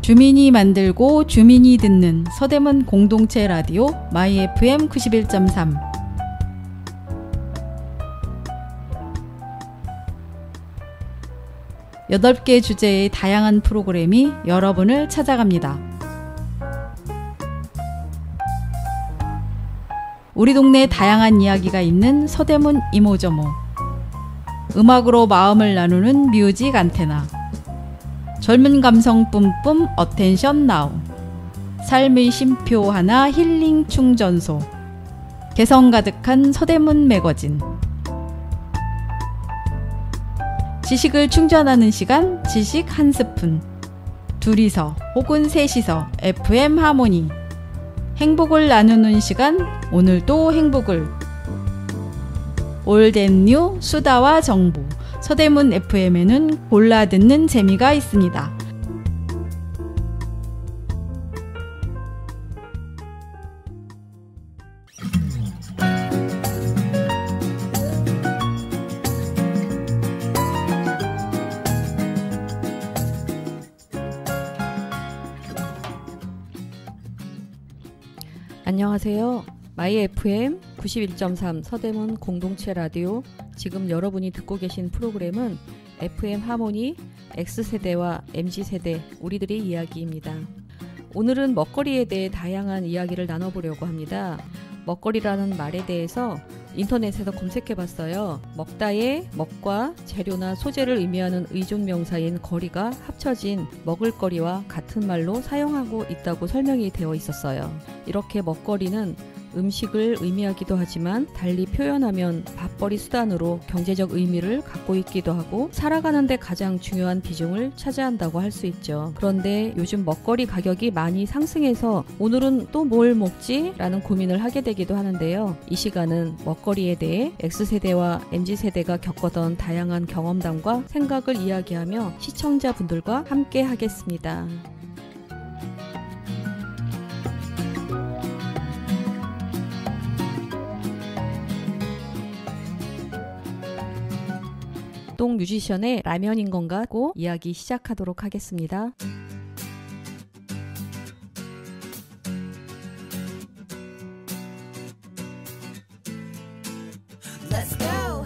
주민이 만들고 주민이 듣는 서대문 공동체 라디오 마이 FM 91.3. 여덟 개 주제의 다양한 프로그램이 여러분을 찾아갑니다. 우리 동네 다양한 이야기가 있는 서대문 이모저모. 음악으로 마음을 나누는 뮤직 안테나. 젊은 감성 뿜뿜 어텐션 나우. 삶의 쉼표 하나 힐링 충전소. 개성 가득한 서대문 매거진. 지식을 충전하는 시간, 지식 한 스푼. 둘이서 혹은 셋이서 FM 하모니. 행복을 나누는 시간, 오늘도 행복을. 올댓뉴 수다와 정보. 서대문 FM에는 골라 듣는 재미가 있습니다. 안녕하세요. 마이 FM 91.3 서대문 공동체 라디오. 지금 여러분이 듣고 계신 프로그램은 FM 하모니 X세대와 MZ세대 우리들의 이야기입니다. 오늘은 먹거리에 대해 다양한 이야기를 나눠보려고 합니다. 먹거리라는 말에 대해서 인터넷에서 검색해봤어요. 먹다의 먹과 재료나 소재를 의미하는 의존명사인 거리가 합쳐진 먹을거리와 같은 말로 사용하고 있다고 설명이 되어 있었어요. 이렇게 먹거리는 음식을 의미하기도 하지만 달리 표현하면 밥벌이 수단으로 경제적 의미를 갖고 있기도 하고 살아가는 데 가장 중요한 비중을 차지한다고 할 수 있죠. 그런데 요즘 먹거리 가격이 많이 상승해서 오늘은 또 뭘 먹지? 라는 고민을 하게 되기도 하는데요. 이 시간은 먹거리에 대해 X세대와 MZ세대가 겪었던 다양한 경험담과 생각을 이야기하며 시청자분들과 함께 하겠습니다. 동 뮤지션의 라면인 건가고 이야기 시작하도록 하겠습니다. Let's go.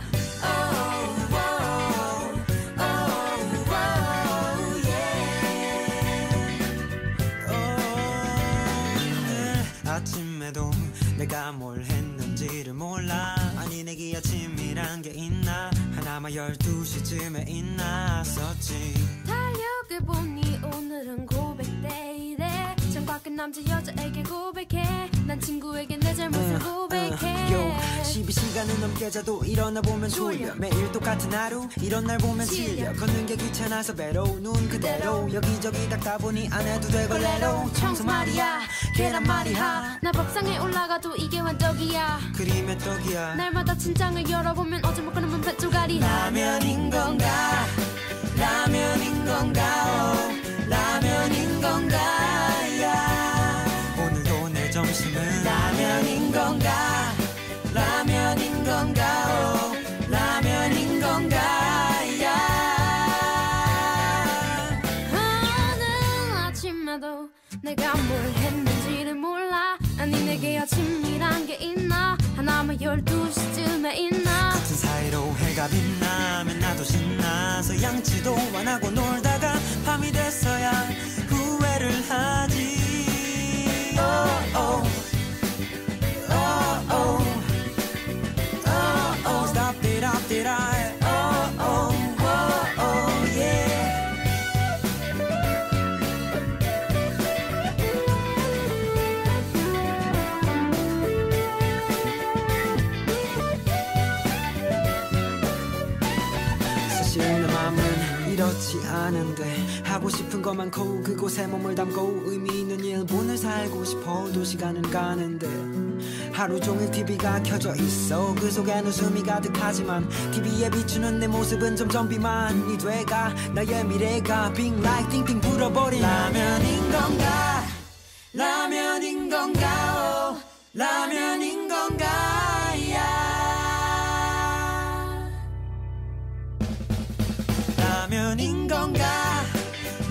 아침에도 내가 뭘 했는지를 몰라. 아니 내게 아침이란 게 있나. 하나만 12시쯤에 있나었지. 달력을 보니 오늘은 고백데이래. 창밖은 남자 여자에게 고백해. 난 친구에게 내 잘못을 고백해. 12시간은 넘게 자도 일어나 보면 졸려. 매일 똑같은 하루 이런 날 보면 질려. 걷는 게 귀찮아서 배로 눈 그대로 여기저기 닦다 보니 안 해도 되걸레로. 청소 말이야 계란 말이야. 나 밥상에 올라가도 이게 완떡이야. 그림의 떡이야. 날마다 침장을 열어보면 어제 먹고 남은 뱃조가리. 라면인 건가 라면인 건가 라면인 건가 야. 오늘도 내 점심은 라면인 건가 라면인 건가 라면인 건가 야. 오늘 아침에도 내가 뭘 했는지를 몰라. 아니 내게 아침이란 게 있나. 하나만 12시쯤에 있나. 같은 사이로 해가 빛나면 나도 신나서 양치도 안 하고 놀다가 밤이 됐어야 후회를 하지. Oh, oh. Oh, oh. Oh, oh. Stop it, up it, I. Oh, oh. Oh, oh, yeah. 사실 내 맘은 이렇지 않은데 하고 싶은 거 많고 그곳에 몸을 담고 의미 있는 일본을 살고 싶어. 도 시간은 가는데 하루 종일 TV가 켜져 있어. 그 속에는 숨이 가득하지만 TV에 비추는 내 모습은 점점 비만이 돼가. 나의 미래가 빙 라이트 띵띵 불어버린 라면인 건가 라면인 건가 라면인 건가 야. 라면인 건가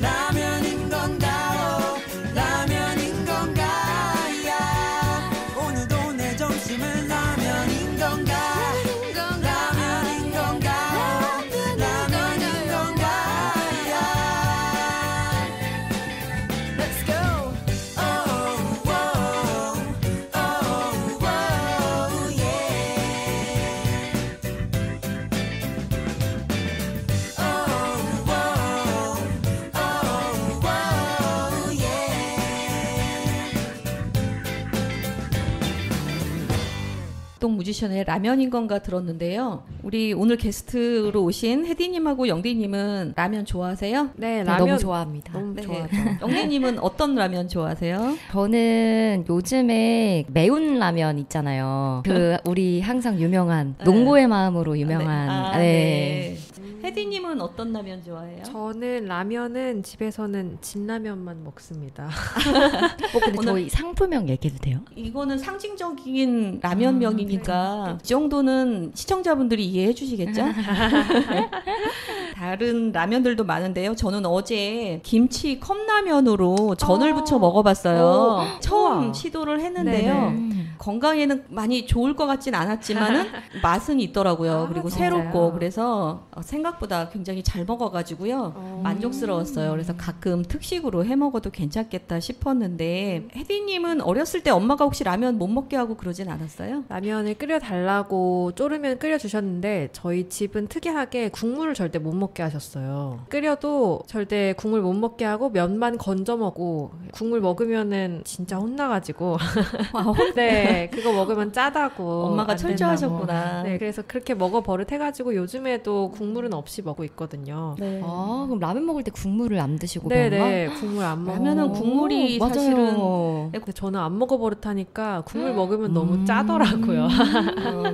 라면인 건가 악동 뮤지션의 라면인 건가 들었는데요. 우리 오늘 게스트로 오신 혜디님하고 영디님은 라면 좋아하세요? 네, 네, 라면 너무 좋아합니다. 너무 네. 좋아하죠. 영디님은 어떤 라면 좋아하세요? 저는 요즘에 매운 라면 있잖아요. 그 우리 항상 유명한 네. 농부의 마음으로 유명한 네. 혜디님은 어떤 라면 좋아해요? 저는 라면은 집에서는 진라면만 먹습니다. 근데 저희 상품명 얘기해도 돼요? 이거는 상징적인 라면명이니까 이 정도는 시청자분들이 이해해 주시겠죠? 다른 라면들도 많은데요. 저는 어제 김치 컵라면으로 전을 부쳐 먹어봤어요. 처음 우와. 시도를 했는데요. 건강에는 많이 좋을 것 같진 않았지만은 맛은 있더라고요. 그리고 진짜요? 새롭고 그래서 생각보다 굉장히 잘 먹어가지고요. 만족스러웠어요. 그래서 가끔 특식으로 해 먹어도 괜찮겠다 싶었는데 혜디님은 어렸을 때 엄마가 혹시 라면 못 먹게 하고 그러진 않았어요? 라면을 끓여달라고 쪼르면 끓여주셨는데 저희 집은 특이하게 국물을 절대 못 먹게 하셨어요. 끓여도 절대 국물 못 먹게 하고 면만 건져 먹고 국물 먹으면은 진짜 혼나가지고 네, 그거 먹으면 짜다고 엄마가 안 철저하셨구나. 된다고. 네, 그래서 그렇게 먹어 버릇해가지고 요즘에도 국물은 없이 먹고 있거든요. 네. 아, 그럼 라면 먹을 때 국물을 안 드시고 네네, 국물 안 먹어. 라면은 국물이 맞아요. 사실은 근데 저는 안 먹어 버릇하니까 국물 먹으면 너무 짜더라고요.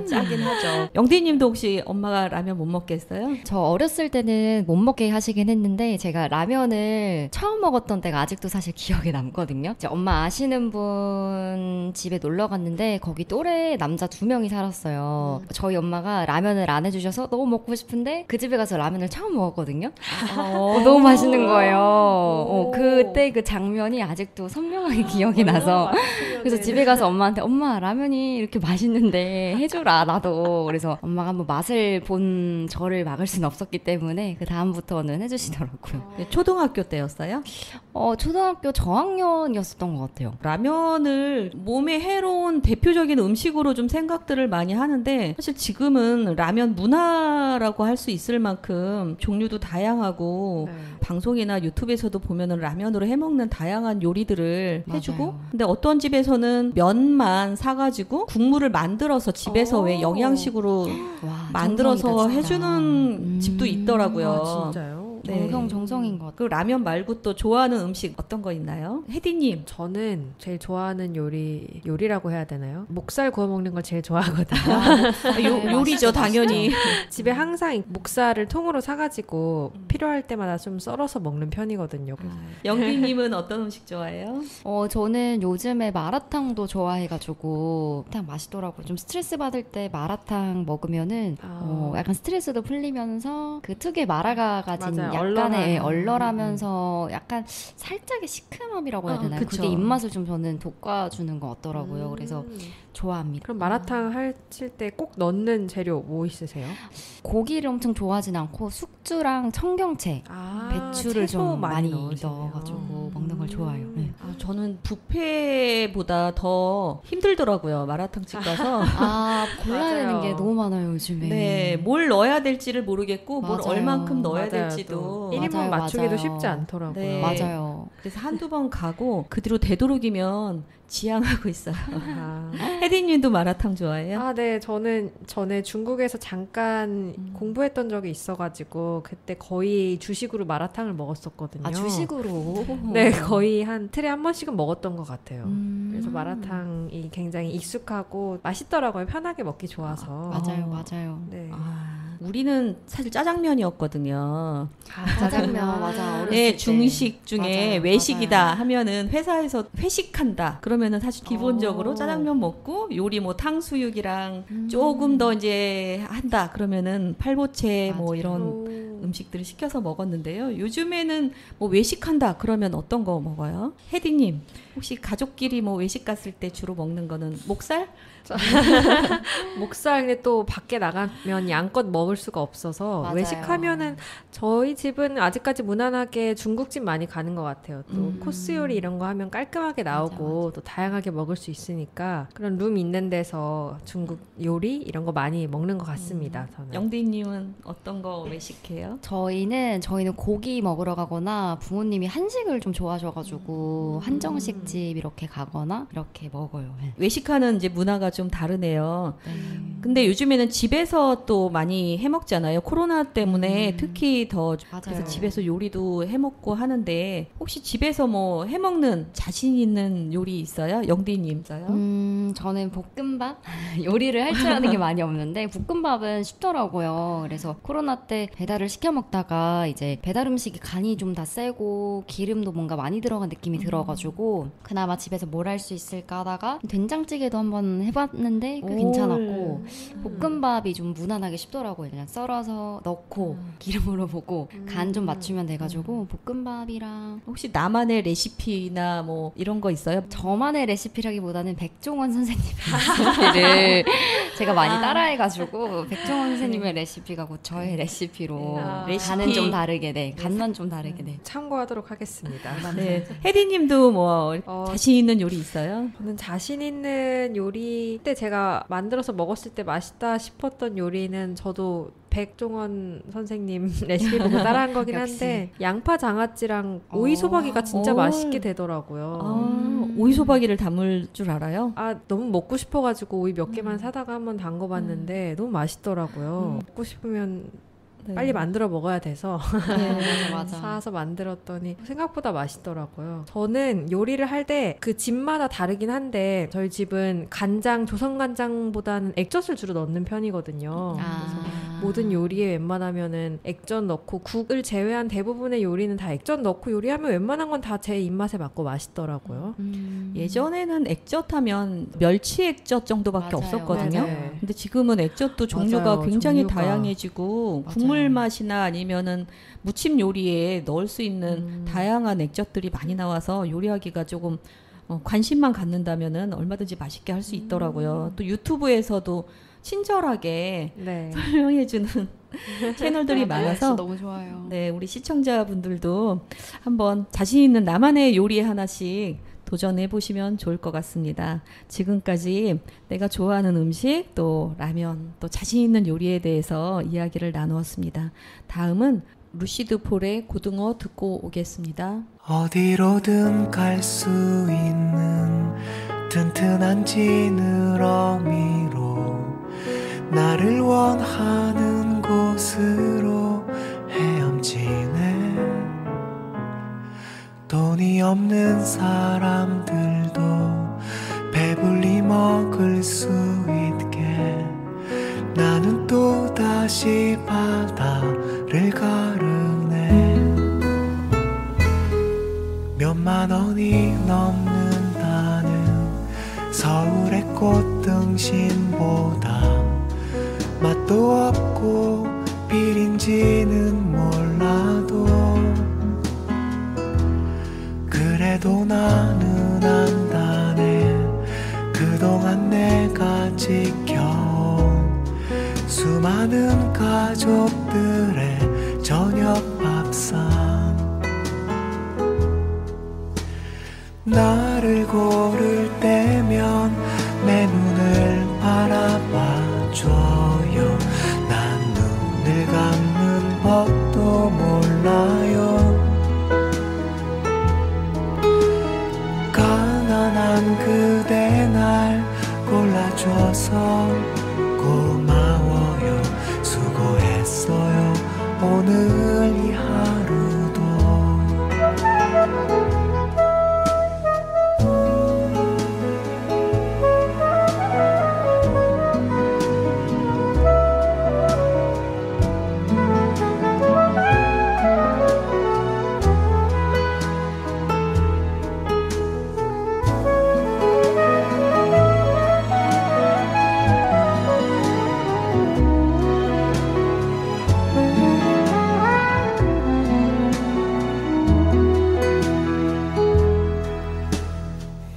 짜긴 하죠. 영디님도 혹시 엄마가 라면 못 먹게 했어요? 저 어렸을 때는 못 먹게 하시긴 했는데 제가 라면을 처음 먹었던 때가 아직도 사실 기억에 남거든요. 이제 엄마 아시는 분 집에 놀러 갔는데 거기 또래 남자 2명이 살았어요. 저희 엄마가 라면을 안 해주셔서 너무 먹고 싶은데 그 집에 가서 라면을 처음 먹었거든요. 너무 맛있는 거예요. 그때 그 장면이 아직도 선명하게 기억이 나서 그래서 집에 가서 엄마한테 엄마 라면이 이렇게 맛있는데 해줘라 나도. 그래서 엄마가 한번 맛을 본 저를 막을 수는 없었기 때문에 그 다음부터는 해주시더라고요. 초등학교 때였어요? 초등학교 저학년이었었던 것 같아요. 라면을 몸에 해로운 대표적인 음식으로 좀 생각들을 많이 하는데 사실 지금은 라면 문화라고 할 수 있을 만큼 종류도 다양하고 네. 방송이나 유튜브에서도 보면은 라면으로 해먹는 다양한 요리들을 해주고 맞아요. 근데 어떤 집에서는 면만 사가지고 국물을 만들어서 집에서 왜 영양식으로 와, 만들어서 정성이다, 진짜. 해주는 집도 있더라고요. 아, 진짜요? 네. 정성인 것 같아요. 그 라면 말고 또 좋아하는 음식 어떤 거 있나요? 혜디님. 저는 제일 좋아하는 요리라고 해야 되나요? 목살 구워 먹는 걸 제일 좋아하거든요. 요리죠 당연히. 집에 항상 목살을 통으로 사가지고 필요할 때마다 좀 썰어서 먹는 편이거든요. 영디님은 어떤 음식 좋아해요? 저는 요즘에 마라탕도 좋아해가지고 마라탕 맛있더라고요. 좀 스트레스 받을 때 마라탕 먹으면은 약간 스트레스도 풀리면서 그 특유의 마라가 가진 맞아요. 약간의 얼얼한. 얼얼하면서 약간 살짝의 시큼함이라고 해야 되나요? 그쵸. 그게 입맛을 좀 저는 돋궈주는 것 같더라고요. 그래서 좋아합니다. 그럼 마라탕 하실 때 꼭 넣는 재료 뭐 있으세요? 고기를 엄청 좋아하진 않고 숙주랑 청경채, 배추를 채소 좀 많이 넣으시네요. 넣어가지고 먹는 걸 좋아해요. 네. 저는 뷔페보다 더 힘들더라고요. 마라탕집 가서. 골라야 되는 맞아요. 게 너무 많아요, 요즘에. 네, 뭘 넣어야 될지를 모르겠고 뭘 맞아요. 얼만큼 넣어야 맞아요, 될지도. 1인분 맞아요, 맞추기도 맞아요. 쉽지 않더라고요. 네. 맞아요. 그래서 한두 번 가고 그 뒤로 되도록이면 지향하고 있어요. 아. 혜디님도 마라탕 좋아해요? 네. 저는 전에 중국에서 잠깐 공부했던 적이 있어가지고 그때 거의 주식으로 마라탕을 먹었었거든요. 주식으로? 네, 거의 한 틀에 한 번씩은 먹었던 것 같아요. 음. 그래서 마라탕이 굉장히 익숙하고 맛있더라고요. 편하게 먹기 좋아서. 맞아요. 네. 우리는 사실 짜장면이었거든요. 짜장면, 맞아. 어렸을 네, 때. 중식 중에 맞아요, 외식이다 맞아요. 하면은 회사에서 회식한다. 그러면은 사실 기본적으로 짜장면 먹고 요리 뭐 탕수육이랑 조금 더 이제 한다. 그러면은 팔보채 뭐 맞아요. 이런 음식들을 시켜서 먹었는데요. 요즘에는 뭐 외식한다. 그러면 어떤 거 먹어요? 혜디님 혹시 가족끼리 뭐 외식 갔을 때 주로 먹는 거는 목살? 목살에 또 밖에 나가면 양껏 먹을 수가 없어서 맞아요. 외식하면은 저희 집은 아직까지 무난하게 중국집 많이 가는 것 같아요. 또 코스 요리 이런 거 하면 깔끔하게 나오고 또 다양하게 먹을 수 있으니까 그런 룸 있는 데서 중국 요리 이런 거 많이 먹는 것 같습니다. 저는. 영디님은 어떤 거 외식해요? 저희는 고기 먹으러 가거나 부모님이 한식을 좀 좋아하셔가지고 한정식집 이렇게 가거나 이렇게 먹어요. 네. 외식하는 이제 문화가 좀 다르네요. 네. 근데 요즘에는 집에서 또 많이 해먹잖아요. 코로나 때문에 특히 더 맞아요. 그래서 집에서 요리도 해먹고 하는데 혹시 집에서 뭐 해먹는 자신 있는 요리 있어요? 영디님 있어요? 저는 볶음밥 요리를 할 줄 아는 게 많이 없는데 볶음밥은 쉽더라고요. 그래서 코로나 때 배달을 시켜 먹다가 이제 배달 음식이 간이 좀 다 세고 기름도 뭔가 많이 들어간 느낌이 들어가지고 그나마 집에서 뭘 할 수 있을까 하다가 된장찌개도 한번 해봤는데 꽤 괜찮았고 볶음밥이 좀 무난하게 쉽더라고요. 그냥 썰어서 넣고 기름으로 보고 간 좀 맞추면 돼가지고 볶음밥이랑 혹시 나만의 레시피나 뭐 이런 거 있어요? 저만의 레시피라기보다는 백종원 선생님의 레시피를 제가 많이 따라해가지고 백종원 선생님의 레시피가 곧 저의 레시피로 간은 좀 다르게 간만 좀 다르게 참고하도록 하겠습니다. 네. 혜디님도 뭐 자신 있는 요리 있어요? 저는 자신 있는 요리 때 제가 만들어서 먹었을 때 맛있다 싶었던 요리는 저도 백종원 선생님 레시피 보고 따라한 거긴 한데 양파 장아찌랑 오이 소박이가 진짜 맛있게 되더라고요. 오이 소박이를 담을 줄 알아요? 너무 먹고 싶어가지고 오이 몇 개만 사다가 한번 담궈봤는데 너무 맛있더라고요. 먹고 싶으면 빨리 만들어 먹어야 돼서 맞아. 사서 만들었더니 생각보다 맛있더라고요. 저는 요리를 할 때 그 집마다 다르긴 한데 저희 집은 간장, 조선간장보다는 액젓을 주로 넣는 편이거든요. 그래서 모든 요리에 웬만하면은 액젓 넣고 국을 제외한 대부분의 요리는 다 액젓 넣고 요리하면 웬만한 건 다 제 입맛에 맞고 맛있더라고요. 예전에는 액젓하면 멸치 액젓 정도밖에 없었거든요. 맞아요. 근데 지금은 액젓도 종류가 굉장히 다양해지고 국물 맛이나 아니면은 무침 요리에 넣을 수 있는 다양한 액젓들이 많이 나와서 요리하기가 조금 관심만 갖는다면은 얼마든지 맛있게 할 수 있더라고요. 또 유튜브에서도 친절하게 설명해주는 채널들이 많아서 너무 좋아요. 네, 우리 시청자분들도 한번 자신 있는 나만의 요리 하나씩 도전해 보시면 좋을 것 같습니다. 지금까지 내가 좋아하는 음식 또 라면 또 자신 있는 요리에 대해서 이야기를 나누었습니다. 다음은 루시드 폴의 고등어 듣고 오겠습니다. 어디로든 갈 수 있는 튼튼한 지느러미로 나를 원하는 곳으로 헤엄치네. 돈이 없는 사람들도 배불리 먹을 수 있게 나는 또다시 바다를 가르네. 몇만 원이 넘는다는 서울의 꽃등심보다 맛도 없고 비린지는 몰라도 그래도 나는 안다네. 그동안 내가 지켜온 수많은 가족들의 저녁 밥상 나를 고를 때면 내 눈을 바라봐줘요. 난 눈을 감는 법도 몰라요. 가난한 그대 날 골라줘서 고마워요. 수고했어요. 오늘 이 하루도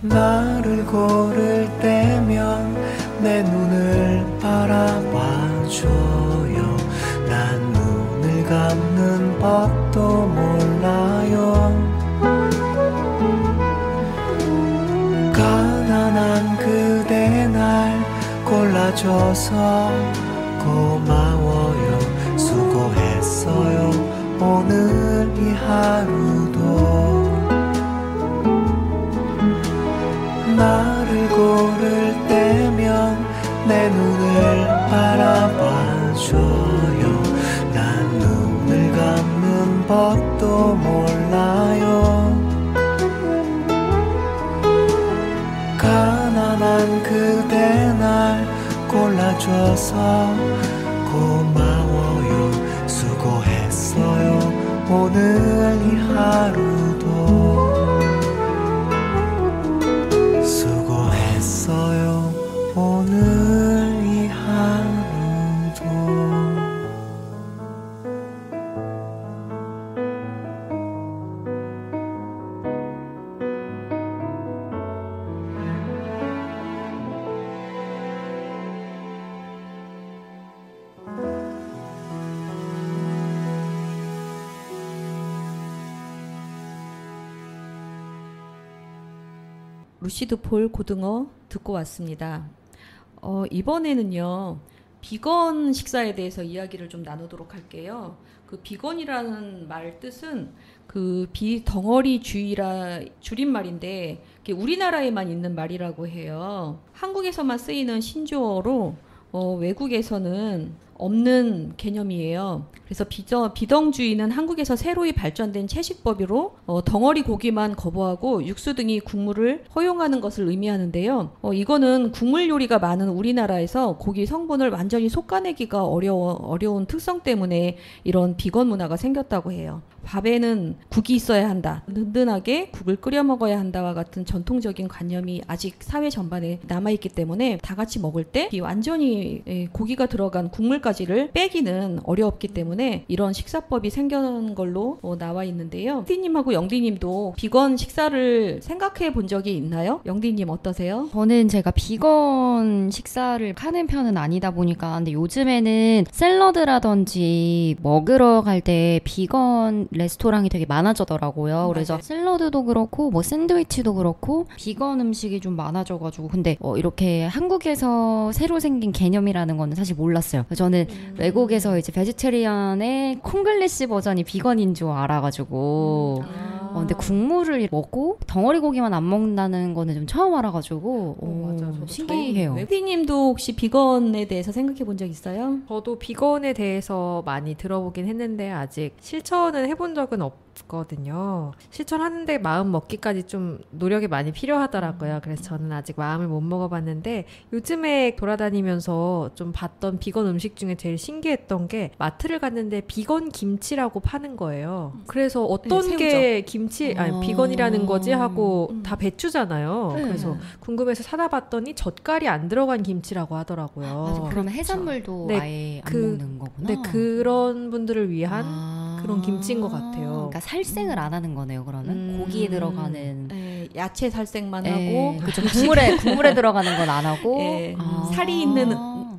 나를 고를 때면 내 눈을 바라봐줘요. 난 눈을 감는 법도 몰라요. 가난한 그대 날 골라줘서 고마워요. 수고했어. 수고했어요 오늘 이 하루도 나를 고를 때면 내 눈을 바라봐줘요 난 눈을 감는 법도 몰라요 가난한 그대 날 골라줘서 고마워요 수고했어요 오늘 이 하루도 수고했어요 오늘 이 하루도 루시드 폴 고등어 듣고 왔습니다. 이번에는요 비건 식사에 대해서 이야기를 좀 나누도록 할게요. 그 비건이라는 말 뜻은 그 비덩어리주의라 줄임말인데 우리나라에만 있는 말이라고 해요. 한국에서만 쓰이는 신조어로 외국에서는 없는 개념이에요. 그래서 비덩주의는 한국에서 새로이 발전된 채식법으로 덩어리 고기만 거부하고 육수 등의 국물을 허용하는 것을 의미하는데요. 이거는 국물 요리가 많은 우리나라에서 고기 성분을 완전히 솎아내기가 어려운 특성 때문에 이런 비건 문화가 생겼다고 해요. 밥에는 국이 있어야 한다. 든든하게 국을 끓여 먹어야 한다와 같은 전통적인 관념이 아직 사회 전반에 남아있기 때문에 다 같이 먹을 때 완전히 고기가 들어간 국물까지를 빼기는 어렵기 때문에 이런 식사법이 생겨난 걸로 나와 있는데요. 띠님하고 영디님도 비건 식사를 생각해 본 적이 있나요? 영디님 어떠세요? 저는 제가 비건 식사를 하는 편은 아니다 보니까 근데 요즘에는 샐러드라든지 먹으러 갈 때 비건 레스토랑이 되게 많아졌더라고요. 그래서 맞아요. 샐러드도 그렇고 뭐 샌드위치도 그렇고 비건 음식이 좀 많아져가지고 근데 이렇게 한국에서 새로 생긴 개념이라는 거는 사실 몰랐어요. 저는 외국에서 이제 베지테리안의 콩글리시 버전이 비건인 줄 알아가지고 근데 국물을 먹고 덩어리 고기만 안 먹는다는 거는 좀 처음 알아가지고 맞아. 저도 신기해요. 웨비님도 혹시 비건에 대해서 생각해 본 적 있어요? 저도 비건에 대해서 많이 들어보긴 했는데 아직 실천은 해본 적은 없거든요. 실천하는데 마음 먹기까지 좀 노력이 많이 필요하더라고요. 그래서 저는 아직 마음을 못 먹어봤는데 요즘에 돌아다니면서 좀 봤던 비건 음식 중에 제일 신기했던 게 마트를 갔는데 비건 김치라고 파는 거예요. 그래서 어떤 게 김치 비건이라는 거지 하고 다 배추잖아요. 그래서 궁금해서 사다 봤더니 젓갈이 안 들어간 김치라고 하더라고요. 맞아, 그러면 해산물도 네, 아예 안 먹는 거구나. 네, 그런 분들을 위한 그런 김치인 것 같아요. 그러니까 살생을 안 하는 거네요. 그러면 고기에 들어가는 야채 살생만 하고 그쵸, 국물에 들어가는 건 안 하고 살이 있는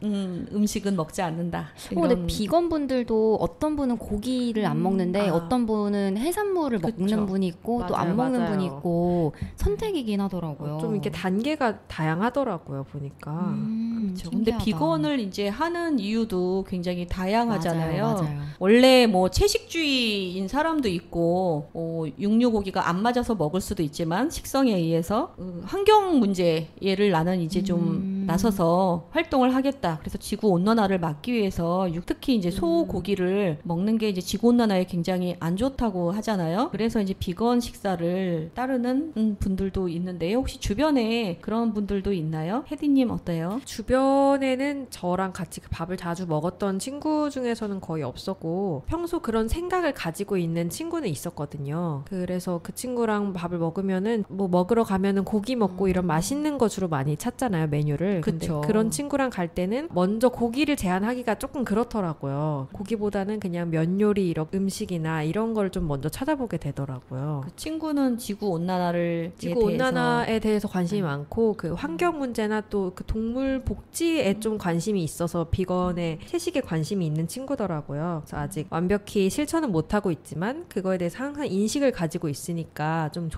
음식은 먹지 않는다. 근데 비건 분들도 어떤 분은 고기를 안 먹는데 어떤 분은 해산물을 먹는 분이 있고 또 안 먹는 분이 있고 선택이긴 하더라고요. 좀 이렇게 단계가 다양하더라고요 보니까. 그렇죠. 근데 비건을 이제 하는 이유도 굉장히 다양하잖아요. 맞아요. 원래 뭐 채식주의인 사람도 있고 육류고기가 안 맞아서 먹을 수도 있지만 식성에 의해서 환경 문제를 나는 이제 좀 나서서 활동을 하겠다. 그래서 지구 온난화를 막기 위해서 특히 이제 소고기를 먹는 게 이제 지구 온난화에 굉장히 안 좋다고 하잖아요. 그래서 이제 비건 식사를 따르는 분들도 있는데요. 혹시 주변에 그런 분들도 있나요? 혜디님 어때요? 주변에는 저랑 같이 밥을 자주 먹었던 친구 중에서는 거의 없었고 평소 그런 생각을 가지고 있는 친구는 있었거든요. 그래서 그 친구랑 밥을 먹으면은 뭐 먹으러 가면은 고기 먹고 이런 맛있는 거 주로 많이 찾잖아요, 메뉴를. 근데 그런 친구랑 갈 때는 먼저 고기를 제안하기가 조금 그렇더라고요. 고기보다는 그냥 면 요리 이런 음식이나 이런 걸 좀 먼저 찾아보게 되더라고요. 그 친구는 지구 온난화에 대해서 관심이 많고 그 환경 문제나 또 그 동물 복지에 좀 관심이 있어서 비건에 채식에 관심이 있는 친구더라고요. 그래서 아직 완벽히 실천은 못하고 있지만 그거에 대해서 항상 인식을 가지고 있으니까 좀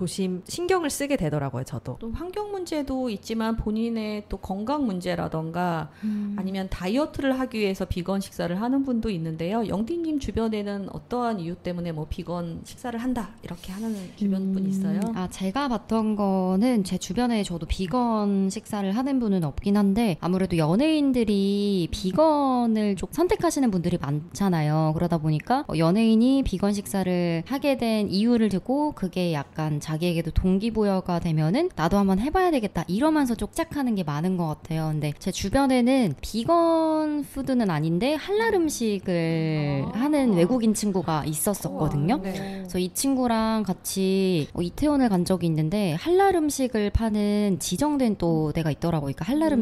신경을 쓰게 되더라고요. 저도. 또 환경 문제도 있지만 본인의 또 건강 건강 문제라던가 아니면 다이어트를 하기 위해서 비건 식사를 하는 분도 있는데요. 영디님 주변에는 어떠한 이유 때문에 뭐 비건 식사를 한다 이렇게 하는 주변 분 있어요? 제가 봤던 거는 제 주변에 저도 비건 식사를 하는 분은 없긴 한데 아무래도 연예인들이 비건을 좀 선택하시는 분들이 많잖아요. 그러다 보니까 연예인이 비건 식사를 하게 된 이유를 듣고 그게 약간 자기에게도 동기부여가 되면은 나도 한번 해봐야 되겠다 이러면서 좀 시작하는 게 많은 것 같아요. 근데 제 주변에는 비건 푸드는 아닌데 할랄 음식을 하는 외국인 친구가 있었었거든요. 그래서 이 친구랑 같이 이태원을 간 적이 있는데 할랄 음식을 파는 지정된 또 데가 있더라고요. 그러니까 할랄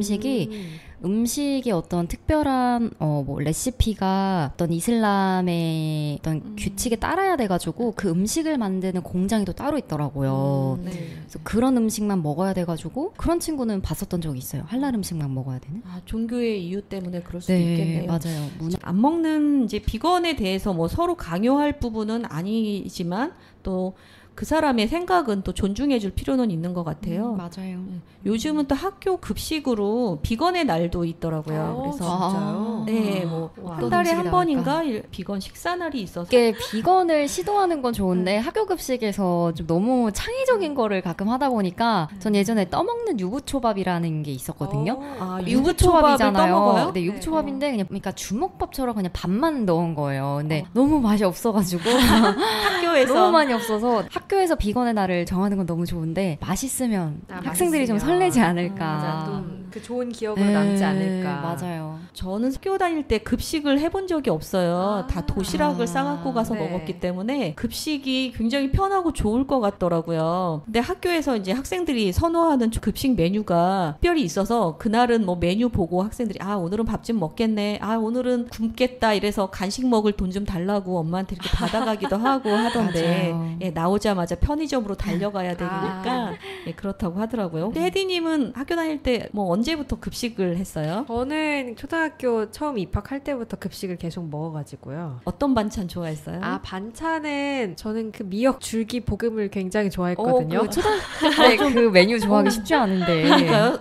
음식의 어떤 특별한 뭐 레시피가 어떤 이슬람의 어떤 규칙에 따라야 돼가지고 그 음식을 만드는 공장이 또 따로 있더라고요. 그래서 그런 음식만 먹어야 돼가지고 그런 친구는 봤었던 적이 있어요. 할랄 음식만 먹어야 되는. 종교의 이유 때문에 그럴 수도 있겠네요. 맞아요. 안 먹는 이제 비건에 대해서 뭐 서로 강요할 부분은 아니지만 또 그 사람의 생각은 또 존중해줄 필요는 있는 것 같아요. 맞아요. 요즘은 또 학교 급식으로 비건의 날도 있더라고요. 그래서 진짜요? 네, 뭐 한 달에 한 번인가 비건 식사 날이 있어서 이게 비건을 시도하는 건 좋은데 학교 급식에서 좀 너무 창의적인 거를 가끔 하다 보니까 전 예전에 떠먹는 유부초밥이라는 게 있었거든요. 유부초밥이잖아요. 떠먹어요? 네, 유부초밥인데 그냥 그러니까 주먹밥처럼 그냥 밥만 넣은 거예요. 근데 너무 맛이 없어가지고 학교에서 너무 많이 없어서 학교에서 비건의 날을 정하는 건 너무 좋은데 맛있으면 학생들이 좀 설레지 않을까. 그 좋은 기억으로 남지 않을까. 맞아요. 저는 학교 다닐 때 급식을 해본 적이 없어요. 다 도시락을 싸갖고 가서 먹었기 때문에 급식이 굉장히 편하고 좋을 것 같더라고요. 근데 학교에서 이제 학생들이 선호하는 급식 메뉴가 특별히 있어서 그날은 뭐 메뉴 보고 학생들이 오늘은 밥 좀 먹겠네. 오늘은 굶겠다. 이래서 간식 먹을 돈 좀 달라고 엄마한테 이렇게 받아가기도 하고 하던데 예, 나오자마자 편의점으로 달려가야 되니까 예, 그렇다고 하더라고요. 혜디님은 학교 다닐 때 뭐 언제부터 급식을 했어요? 저는 초등학교 처음 입학할 때부터 급식을 계속 먹어가지고요. 어떤 반찬 좋아했어요? 반찬은 저는 그 미역 줄기 볶음을 굉장히 좋아했거든요. 그 초등학교 때 그 메뉴 좋아하기 쉽지 않은데. 그러니까요.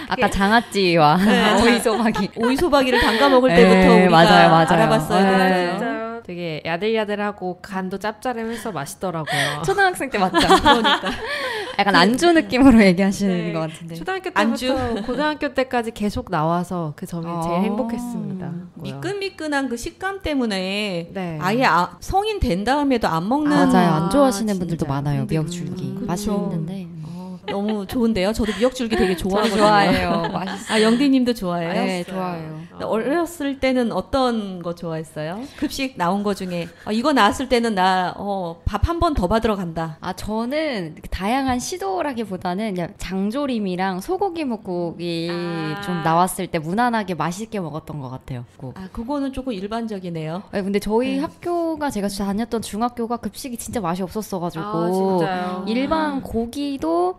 아까 장아찌와 오이소박이. 오이소박이를 담가 먹을 때부터 우리가 맞아요. 알아봤어요. 진짜요. 되게 야들야들하고 간도 짭짤하면서 맛있더라고요. 초등학생 때 맞죠? 그러니까. 약간 안주 느낌으로 얘기하시는 것 같은데. 초등학교 때부터 고등학교 때까지 계속 나와서 그 점이 제일 행복했습니다. 미끈미끈한 그 식감 때문에 네. 아예 성인 된 다음에도 안 먹는 맞아요. 안 좋아하시는 진짜. 분들도 많아요. 미역줄기. 맛이 있는데. 너무 좋은데요. 저도 미역줄기 되게 좋아하거든요. 좋아해요. 맛있어요. 영디님도 좋아해요? 네, 좋아해요. 어렸을 때는 어떤 거 좋아했어요? 급식 나온 거 중에 이거 나왔을 때는 나 밥 한 번 더 받으러 간다. 저는 다양한 시도라기보다는 그냥 장조림이랑 소고기 묵국이 좀 나왔을 때 무난하게 맛있게 먹었던 것 같아요. 그거는 조금 일반적이네요. 근데 저희 학교가 제가 다녔던 중학교가 급식이 진짜 맛이 없었어가지고 진짜요? 일반 고기도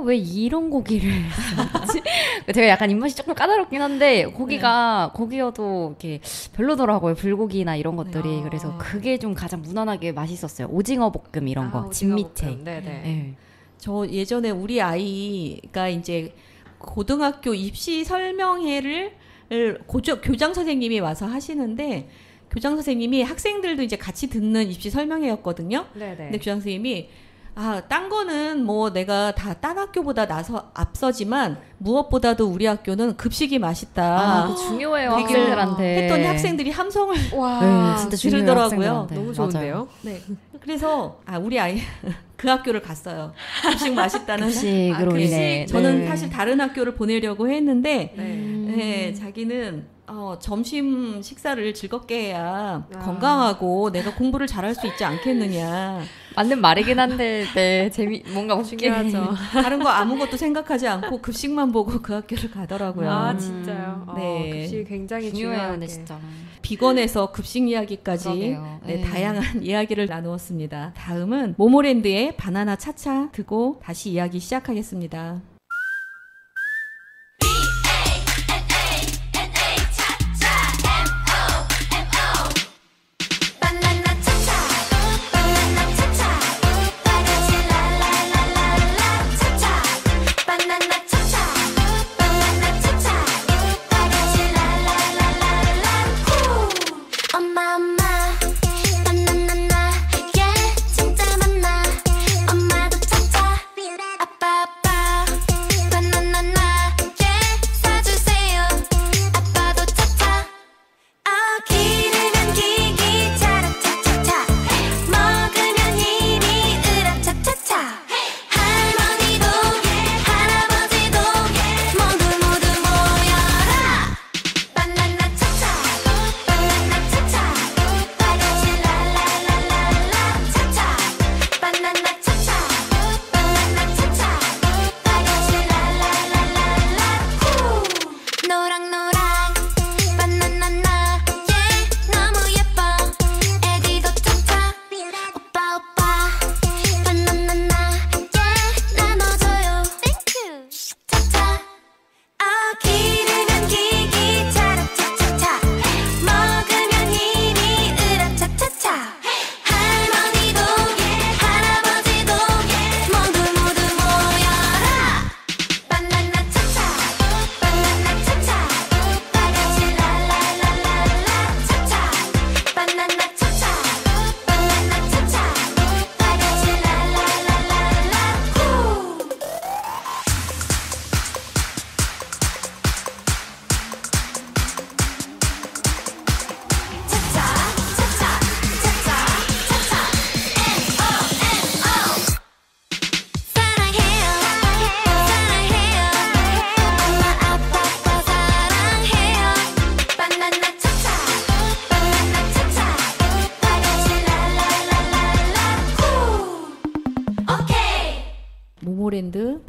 왜 이런 고기를 썼지? 제가 약간 입맛이 조금 까다롭긴 한데 고기여도 이렇게 별로더라고요. 불고기나 이런 것들이. 그래서 그게 좀 가장 무난하게 맛있었어요. 오징어 볶음 이런 거. 진미채. 네네. 저 예전에 우리 아이가 이제 고등학교 입시 설명회를 교장 선생님이 와서 하시는데 교장 선생님이 학생들도 이제 같이 듣는 입시 설명회였거든요. 네네. 근데 교장 선생님이 딴 거는 뭐 내가 딴 학교보다 앞서지만 무엇보다도 우리 학교는 급식이 맛있다. 중요해요. 학생들한테. 했더니 학생들이 함성을 진짜 지르더라고요. 너무 좋은데요? 네. 그래서 우리 아이 그 학교를 갔어요. 급식 맛있다는 급식으로 인해. 저는 사실 다른 학교를 보내려고 했는데 자기는 점심 식사를 즐겁게 해야 건강하고 내가 공부를 잘할 수 있지 않겠느냐. 맞는 말이긴 한데 뭔가 중요하죠. 다른 거 아무것도 생각하지 않고 급식만 보고 그 학교를 가더라고요. 진짜요? 네. 급식이 굉장히 중요해요, 진짜. 비건에서 급식 이야기까지 다양한 이야기를 나누었습니다. 다음은 모모랜드의 바나나 차차 듣고 다시 이야기 시작하겠습니다.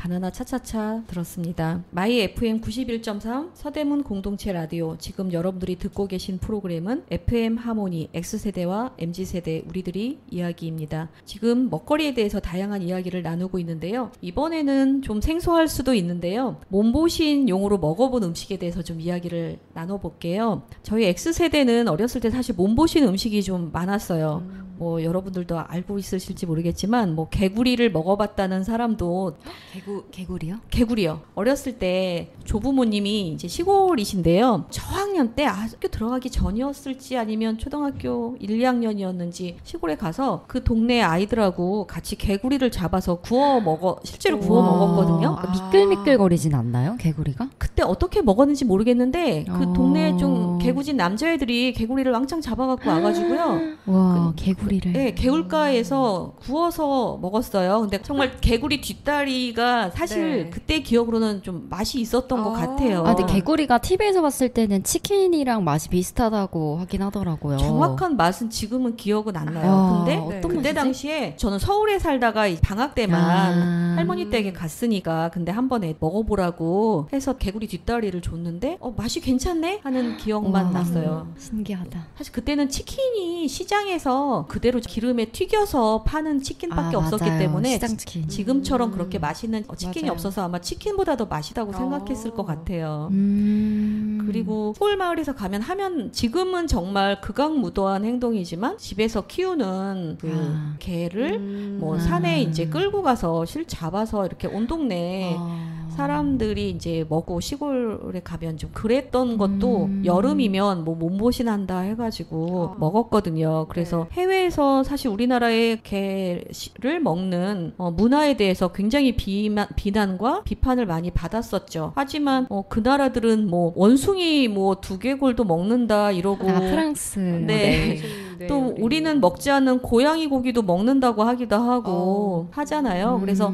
바나나 차차차 들었습니다. 마이 FM 91.3 서대문 공동체 라디오. 지금 여러분들이 듣고 계신 프로그램은 FM 하모니 X세대와 MZ세대 우리들이 이야기입니다. 지금 먹거리에 대해서 다양한 이야기를 나누고 있는데요. 이번에는 좀 생소할 수도 있는데요. 몸보신용으로 먹어본 음식에 대해서 좀 이야기를 나눠볼게요. 저희 X세대는 어렸을 때 사실 몸보신 음식이 좀 많았어요. 뭐 여러분들도 알고 있으실지 모르겠지만 뭐 개구리를 먹어봤다는 사람도 개구리요? 개구리요. 어렸을 때 조부모님이 이제 시골이신데요. 저학년 때 학교 들어가기 전이었을지 아니면 초등학교 1, 2학년이었는지 시골에 가서 그 동네 아이들하고 같이 개구리를 잡아서 실제로 구워 먹었거든요. 미끌미끌거리진 않나요? 개구리가? 그때 어떻게 먹었는지 모르겠는데 그 동네에 좀 개구진 남자애들이 개구리를 왕창 잡아갖고 와가지고요. 와, 개구리를. 네, 개울가에서 구워서 먹었어요. 근데 정말 개구리 뒷다리가 사실 네. 그때 기억으로는 좀 맛이 있었던 것 같아요. 아, 근데 개구리가 TV에서 봤을 때는 치킨이랑 맛이 비슷하다고 하긴 하더라고요. 정확한 맛은 지금은 기억은 안 나요. 근데 어떤 그때 맛이지? 당시에 저는 서울에 살다가 방학 때만 할머니 댁에 갔으니까 근데 한 번에 먹어보라고 해서 개구리 뒷다리를 줬는데 맛이 괜찮네? 하는 기억만 났어요. 신기하다. 사실 그때는 치킨이 시장에서 그대로 기름에 튀겨서 파는 치킨밖에 없었기 맞아요. 때문에 시장 치킨. 지금처럼 그렇게 맛있는 치킨이 맞아요. 없어서 아마 치킨보다 더 맛있다고 생각했을 것 같아요. 그리고 시골 마을에서 하면 지금은 정말 극악무도한 행동이지만 집에서 키우는 그 개를 뭐 산에 이제 끌고 가서 실 잡아서 이렇게 온 동네 사람들이 이제 먹고 시골에 가면 좀 그랬던 것도 여름이면 뭐 몸보신한다 해가지고 먹었거든요. 그래서 해외에서 사실 우리나라의 개를 먹는 문화에 대해서 굉장히 비난과 비판을 많이 받았었죠. 하지만 그 나라들은 뭐 원숭이 뭐 두개골도 먹는다 이러고 프랑스. 네. 또 우리는 먹지 않는 고양이 고기도 먹는다고 하기도 하고 하잖아요. 그래서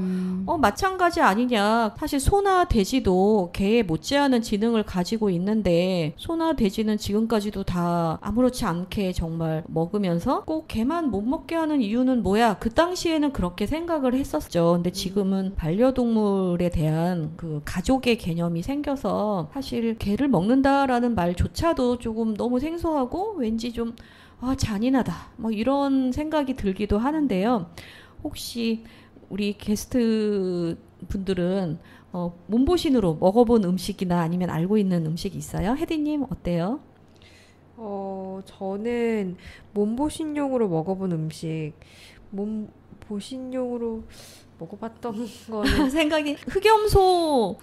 마찬가지 아니냐. 사실 소나 돼지도 개에 못지않은 지능을 가지고 있는데 소나 돼지는 지금까지도 다 아무렇지 않게 정말 먹으면서 꼭 개만 못 먹게 하는 이유는 뭐야? 그 당시에는 그렇게 생각을 했었죠. 근데 지금은 반려동물에 대한 그 가족의 개념이 생겨서 사실 개를 먹는다라는 말조차도 조금 너무 생소하고 왠지 좀 잔인하다. 뭐 이런 생각이 들기도 하는데요. 혹시 우리 게스트 분들은 몸보신으로 먹어본 음식이나 아니면 알고 있는 음식이 있어요? 혜디님 어때요? 저는 몸보신용으로 먹어본 음식, 몸보신용으로 먹어봤던 거는 생각이 흑염소.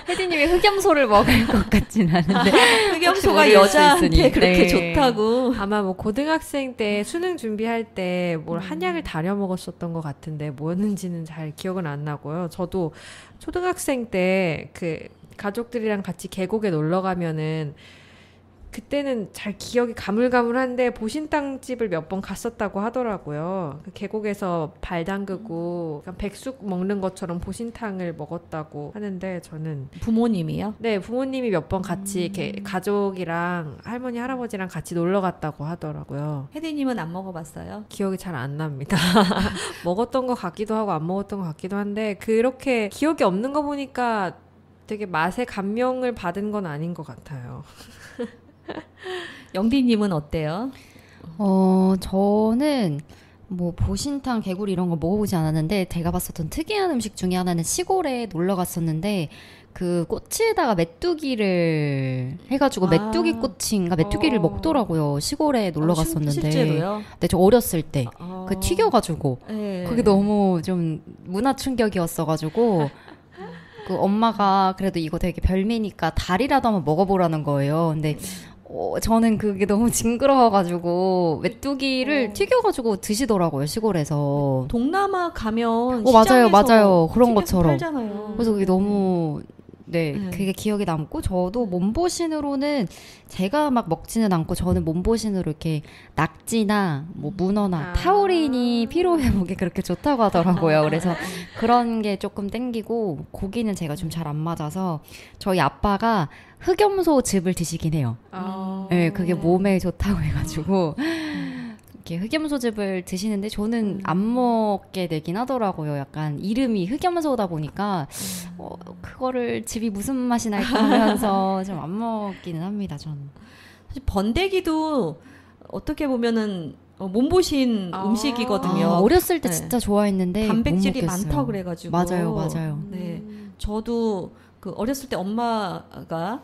혜디님이 흑염소를 먹을 것 같진 않은데 흑염소가 여자한테 그렇게 좋다고. 아마 뭐 고등학생 때 수능 준비할 때 뭘 한약을 다려 먹었었던 것 같은데 뭐였는지는 잘 기억은 안 나고요. 저도 초등학생 때 그 가족들이랑 같이 계곡에 놀러 가면은 그때는 잘 기억이 가물가물한데 보신탕 집을 몇 번 갔었다고 하더라고요. 그 계곡에서 발 담그고 약간 백숙 먹는 것처럼 보신탕을 먹었다고 하는데 저는 부모님이요? 네, 부모님이 몇 번 같이 이렇게 가족이랑 할머니 할아버지랑 같이 놀러 갔다고 하더라고요. 혜디님은 안 먹어봤어요? 기억이 잘 안 납니다. 먹었던 것 같기도 하고 안 먹었던 것 같기도 한데 그렇게 기억이 없는 거 보니까 되게 맛에 감명을 받은 건 아닌 것 같아요. 영디님은 어때요? 저는 뭐 보신탕, 개구리 이런 거 먹어보지 않았는데 제가 봤었던 특이한 음식 중에 하나는 시골에 놀러 갔었는데 그 꼬치에다가 메뚜기를 해가지고 메뚜기 꼬치인가 메뚜기를 먹더라고요. 시골에 놀러 갔었는데. 실제로요? 네, 저 어렸을 때 그 튀겨가지고 네. 그게 너무 좀 문화 충격이었어가지고 그 엄마가 그래도 이거 되게 별미니까 다리라도 한번 먹어보라는 거예요. 근데 저는 그게 너무 징그러워가지고 메뚜기를 튀겨가지고 드시더라고요, 시골에서. 동남아 가면 맞아요, 시장에서 맞아요. 그런 튀겨서 것처럼. 팔잖아요. 그래서 그게 너무 그게 기억에 남고 저도 몸보신으로는 제가 막 먹지는 않고 저는 몸보신으로 이렇게 낙지나 뭐 문어나 타우린이 피로 회복에 그렇게 좋다고 하더라고요. 그래서 그런 게 조금 땡기고 고기는 제가 좀 잘 안 맞아서 저희 아빠가 흑염소 즙을 드시긴 해요. 네, 그게 몸에 좋다고 해가지고 이렇게 흑염소즙을 드시는데 저는 안 먹게 되긴 하더라고요. 약간 이름이 흑염소다 보니까 그거를 즙이 무슨 맛이 날까 하면서 좀 안 먹기는 합니다. 저는. 사실 번데기도 어떻게 보면은 몸보신 음식이거든요. 어렸을 때 네. 진짜 좋아했는데 단백질이 못 먹겠어요. 많다 그래가지고. 맞아요. 네, 저도 그 어렸을 때 엄마가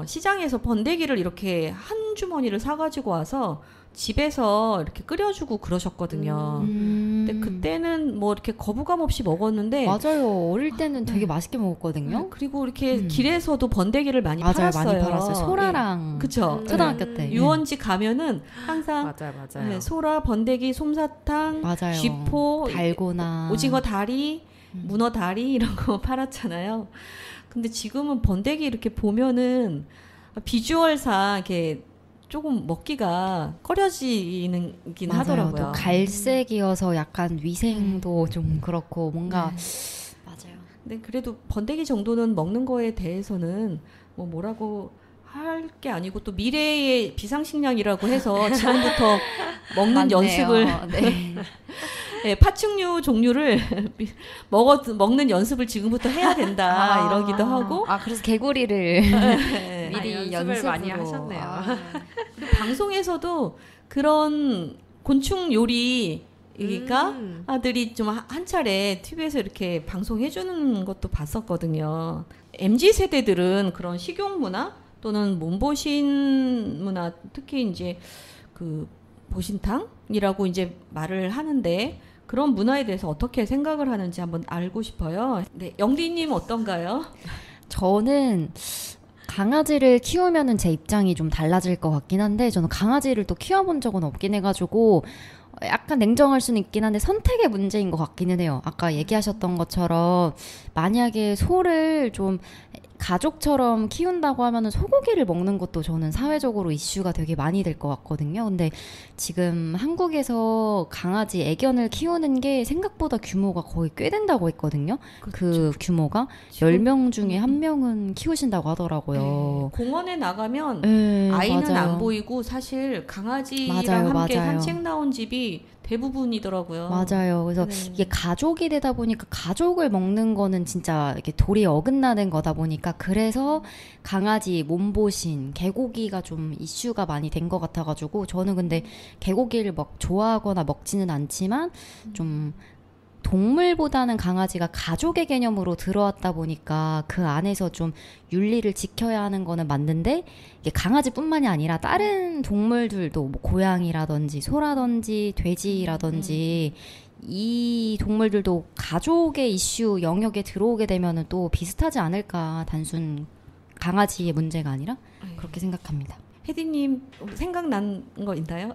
시장에서 번데기를 이렇게 한 주머니를 사가지고 와서 집에서 이렇게 끓여주고 그러셨거든요. 근데 그때는 뭐 이렇게 거부감 없이 먹었는데. 맞아요. 어릴 때는 되게 맛있게 먹었거든요. 그리고 이렇게 길에서도 번데기를 많이 팔았어요. 많이 팔았어요. 소라랑. 네. 그쵸. 초등학교 때. 유원지 가면은 항상 맞아요. 네, 소라, 번데기, 솜사탕, 맞아요. 쥐포, 달고나, 오징어 다리, 문어 다리 이런 거 팔았잖아요. 근데 지금은 번데기 이렇게 보면은 비주얼상 이렇게 조금 먹기가 꺼려지긴 하더라고요. 또 갈색이어서 약간 위생도 좀 그렇고 뭔가 맞아요. 근데 그래도 번데기 정도는 먹는 거에 대해서는 뭐라고 할 게 아니고 또 미래의 비상식량이라고 해서 지금부터 먹는 맞네요. 연습을 네, 파충류 종류를 먹는 연습을 지금부터 해야 된다 이러기도 하고. 그래서 개구리를 미리 연습을 많이 하셨네요. 그리고 방송에서도 그런 곤충 요리가 아들이 좀 한 차례 TV에서 이렇게 방송해 주는 것도 봤었거든요. MZ 세대들은 그런 식용 문화 또는 몸보신 문화, 특히 이제 그 보신탕이라고 이제 말을 하는데 그런 문화에 대해서 어떻게 생각을 하는지 한번 알고 싶어요. 네, 영디님 어떤가요? 저는 강아지를 키우면은 제 입장이 좀 달라질 것 같긴 한데 저는 강아지를 또 키워본 적은 없긴 해가지고 약간 냉정할 수는 있긴 한데 선택의 문제인 것 같기는 해요. 아까 얘기하셨던 것처럼 만약에 소를 좀 가족처럼 키운다고 하면은 소고기를 먹는 것도 저는 사회적으로 이슈가 되게 많이 될 것 같거든요. 근데 지금 한국에서 강아지 애견을 키우는 게 생각보다 규모가 거의 꽤 된다고 했거든요. 그 규모가 10명 중에 1명은 키우신다고 하더라고요. 네, 공원에 나가면 아이는 맞아요. 안 보이고 사실 강아지랑 함께 산책 나온 집이 대부분이더라고요. 맞아요. 그래서 이게 가족이 되다 보니까 가족을 먹는 거는 진짜 이렇게 도리에 어긋나는 거다 보니까 그래서 강아지 몸보신, 개고기가 좀 이슈가 많이 된 것 같아가지고 저는 근데 개고기를 좋아하거나 먹지는 않지만 좀 동물보다는 강아지가 가족의 개념으로 들어왔다 보니까 그 안에서 좀 윤리를 지켜야 하는 거는 맞는데 이게 강아지뿐만이 아니라 다른 동물들도 뭐 고양이라든지 소라든지 돼지라든지 이 동물들도 가족의 이슈 영역에 들어오게 되면은 또 비슷하지 않을까, 단순 강아지의 문제가 아니라 그렇게 생각합니다. 혜디님 생각난 거 있나요?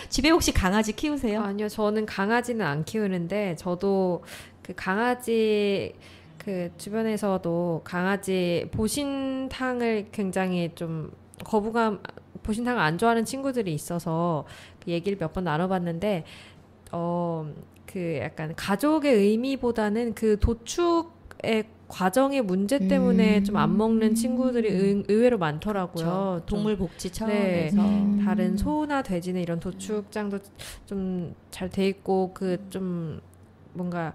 집에 혹시 강아지 키우세요? 아니요, 저는 강아지는 안 키우는데 저도 그 강아지 그 주변에서도 강아지 보신탕을 굉장히 좀 보신탕을 안 좋아하는 친구들이 있어서 그 얘기를 몇 번 나눠봤는데 그 약간 가족의 의미보다는 그 도축의 과정의 문제 때문에 좀 안 먹는 친구들이 의외로 많더라고요. 그렇죠. 동물 복지 차원에서 다른 소나 돼지는 이런 도축장도 좀 잘 돼 있고 그 좀 뭔가